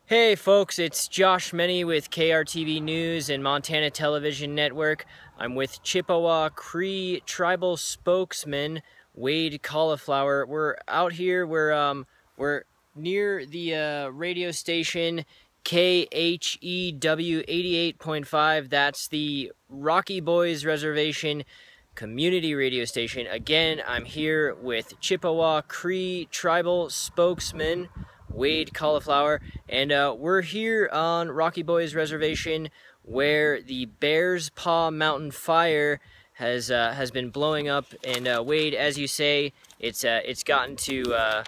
Hey folks, it's Josh Meny with KRTV News and Montana Television Network. I'm with Chippewa Cree tribal spokesman Wade Colliflower. We're out here. We're near the radio station KHEW 88.5. That's the Rocky Boys Reservation community radio station. Again, I'm here with Chippewa Cree tribal spokesman Wade Colliflower, and we're here on Rocky Boys Reservation where the Bears Paw Mountain Fire has been blowing up. And Wade, as you say, it's gotten to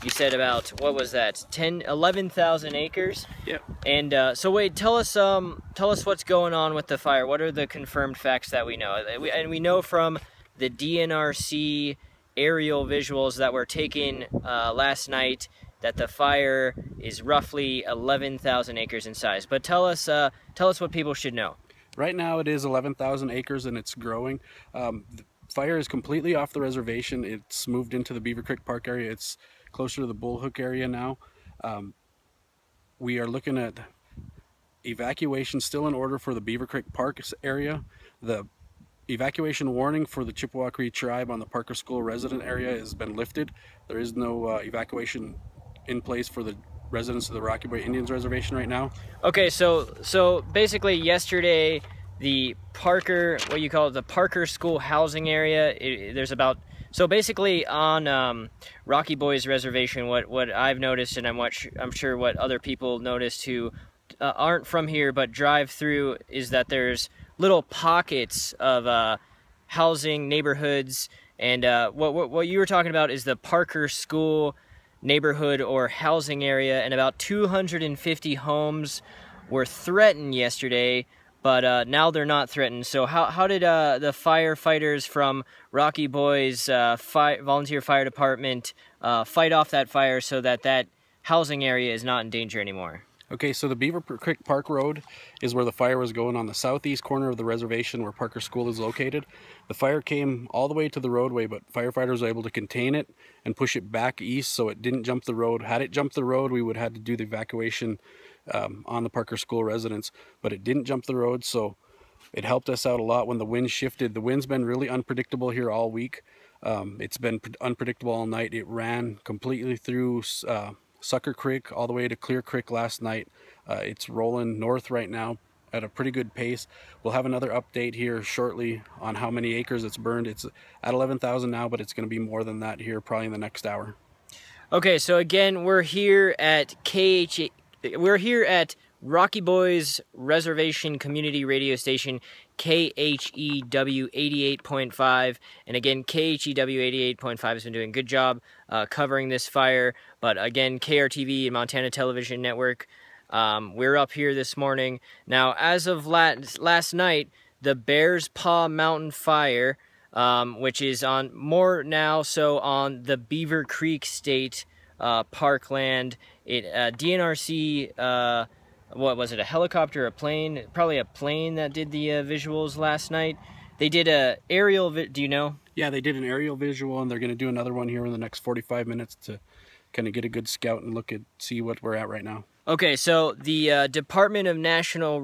you said about, what was that, 11,000 acres? Yep. And so Wade, tell us what's going on with the fire. What are the confirmed facts that we know? And we know from the DNRC aerial visuals that were taken last night that the fire is roughly 11,000 acres in size. But tell us what people should know. Right now it is 11,000 acres and it's growing. The fire is completely off the reservation. It's moved into the Beaver Creek Park area. It's closer to the Bullhook area now. We are looking at evacuation still in order for the Beaver Creek Park area. The evacuation warning for the Chippewa Cree tribe on the Parker School resident area has been lifted. There is no evacuation in place for the residents of the Rocky Boy Indians Reservation right now. Okay, so basically yesterday the Parker, what you call it, the Parker School housing area, there's about, so basically on Rocky Boys Reservation, what I've noticed, and I'm sure what other people noticed who aren't from here but drive through, is that there's little pockets of housing neighborhoods, and what you were talking about is the Parker School neighborhood or housing area, and about 250 homes were threatened yesterday, but now they're not threatened. So how did the firefighters from Rocky Boys volunteer fire department fight off that fire so that housing area is not in danger anymore? Okay, so the Beaver Creek Park Road is where the fire was going, on the southeast corner of the reservation where Parker School is located. The fire came all the way to the roadway, but firefighters were able to contain it and push it back east so it didn't jump the road. Had it jumped the road, we would have had to do the evacuation on the Parker School residents, but it didn't jump the road, so it helped us out a lot when the wind shifted. The wind's been really unpredictable here all week. It's been unpredictable all night. It ran completely through Sucker Creek all the way to Clear Creek last night. It's rolling north right now at a pretty good pace. We'll have another update here shortly on how many acres it's burned. It's at 11,000 now, but it's going to be more than that here probably in the next hour. Okay, so again, we're here at Rocky Boys Reservation Community Radio Station, KHEW 88.5, and again, KHEW 88.5 has been doing a good job covering this fire, but again, KRTV and Montana Television Network, we're up here this morning. Now, as of last night, the Bears Paw Mountain Fire, which is on more now so on the Beaver Creek State Parkland, DNRC, what was it, a helicopter, a plane? Probably a plane that did the visuals last night. They did a aerial, do you know? Yeah, they did an aerial visual, and they're going to do another one here in the next 45 minutes to kind of get a good scout and see what we're at right now. Okay, so the Department of Natural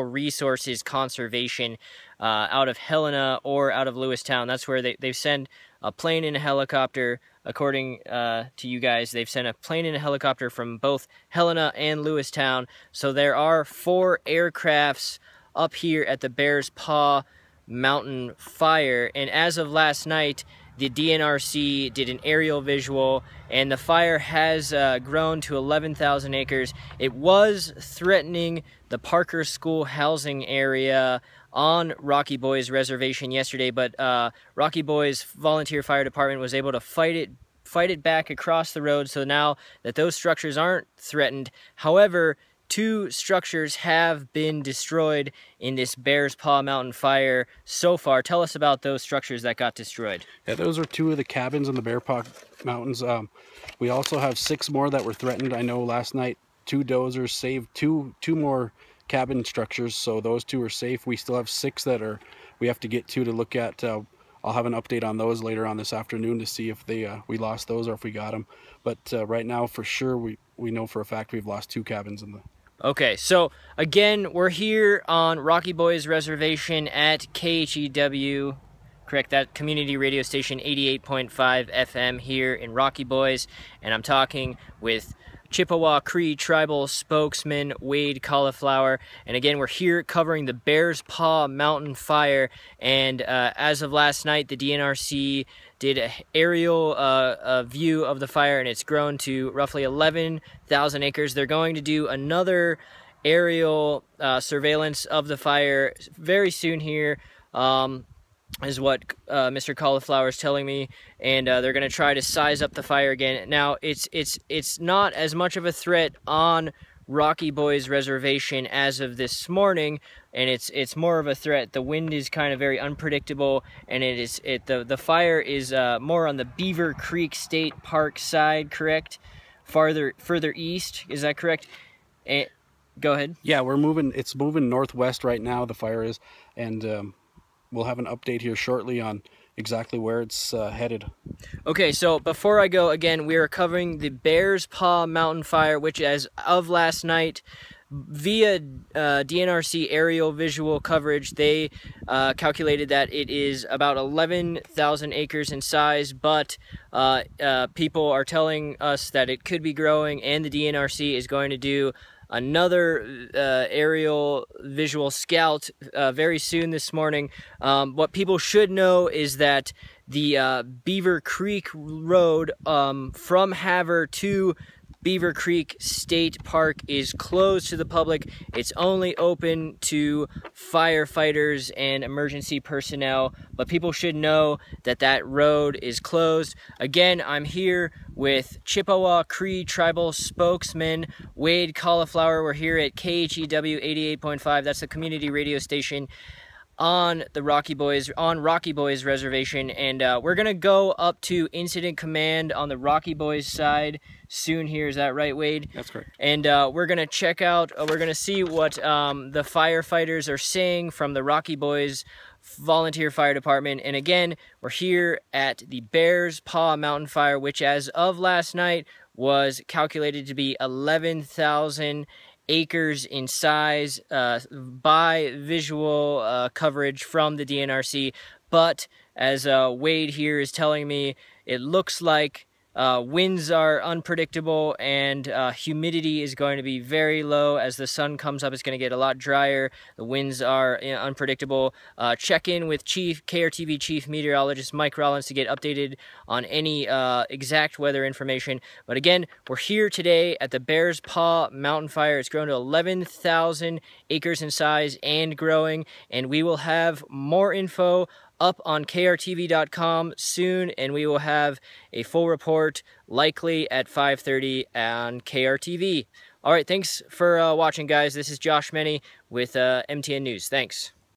Resources Conservation out of Helena or out of Lewistown, that's where they send a plane and a helicopter. According to you guys, they've sent a plane and a helicopter from both Helena and Lewistown. So there are 4 aircrafts up here at the Bears Paw Mountain Fire. And as of last night, the DNRC did an aerial visual, and the fire has grown to 11,000 acres. It was threatening the Parker School housing area on Rocky Boys Reservation yesterday, but Rocky Boys Volunteer Fire Department was able to fight it back across the road, so now that those structures aren't threatened. However, 2 structures have been destroyed in this Bears Paw Mountain Fire so far. Tell us about those structures that got destroyed. Yeah, those are 2 of the cabins in the Bear Paw Mountains. We also have 6 more that were threatened. I know last night 2 dozers saved two more cabin structures, so those 2 are safe. We still have 6 that we have to get to look at I'll have an update on those later on this afternoon to see if we lost those or if we got them. But right now, for sure, we know for a fact we've lost 2 cabins in the... Okay, so again, we're here on Rocky Boys Reservation at KHEW, correct, that community radio station 88.5 FM here in Rocky Boys, and I'm talking with Chippewa Cree tribal spokesman Wade Colliflower, and again we're here covering the Bears Paw Mountain Fire, and as of last night the DNRC did an aerial view of the fire, and it's grown to roughly 11,000 acres. They're going to do another aerial surveillance of the fire very soon here, is what Mr. Colliflower is telling me, and they're going to try to size up the fire again. Now, it's not as much of a threat on Rocky Boys Reservation as of this morning, and it's more of a threat. The wind is kind of very unpredictable, and the fire is more on the Beaver Creek State Park side, correct? Further east, is that correct? Go ahead. Yeah, it's moving northwest right now, the fire is, and we'll have an update here shortly on exactly where it's headed. Okay, so before I go, again, we are covering the Bears Paw Mountain Fire, which as of last night, via DNRC aerial visual coverage, they calculated that it is about 11,000 acres in size, but people are telling us that it could be growing, and the DNRC is going to do another aerial visual scout very soon this morning. What people should know is that the Beaver Creek Road from Havre to Beaver Creek State Park is closed to the public. It's only open to firefighters and emergency personnel, but people should know that that road is closed. Again, I'm here with Chippewa Cree tribal spokesman Wade Colliflower. We're here at KHEW 88.5. That's the community radio station on the Rocky Boys Reservation, and we're gonna go up to Incident Command on the Rocky Boys side soon here. Is that right, Wade? That's correct. And we're gonna check out, we're gonna see what the firefighters are saying from the Rocky Boys Volunteer Fire Department. And again, we're here at the Bears Paw Mountain Fire, which as of last night was calculated to be 11,000 acres in size by visual coverage from the DNRC. But as Wade here is telling me, it looks like winds are unpredictable, and humidity is going to be very low. As the sun comes up, it's going to get a lot drier. The winds are unpredictable. Check in with KRTV Chief Meteorologist Mike Rollins to get updated on any exact weather information. But again, we're here today at the Bears Paw Mountain Fire. It's grown to 11,000 acres in size and growing, and we will have more info up on KRTV.com soon, and we will have a full report likely at 5:30 on KRTV. All right, thanks for watching, guys. This is Josh Meny with MTN News. Thanks.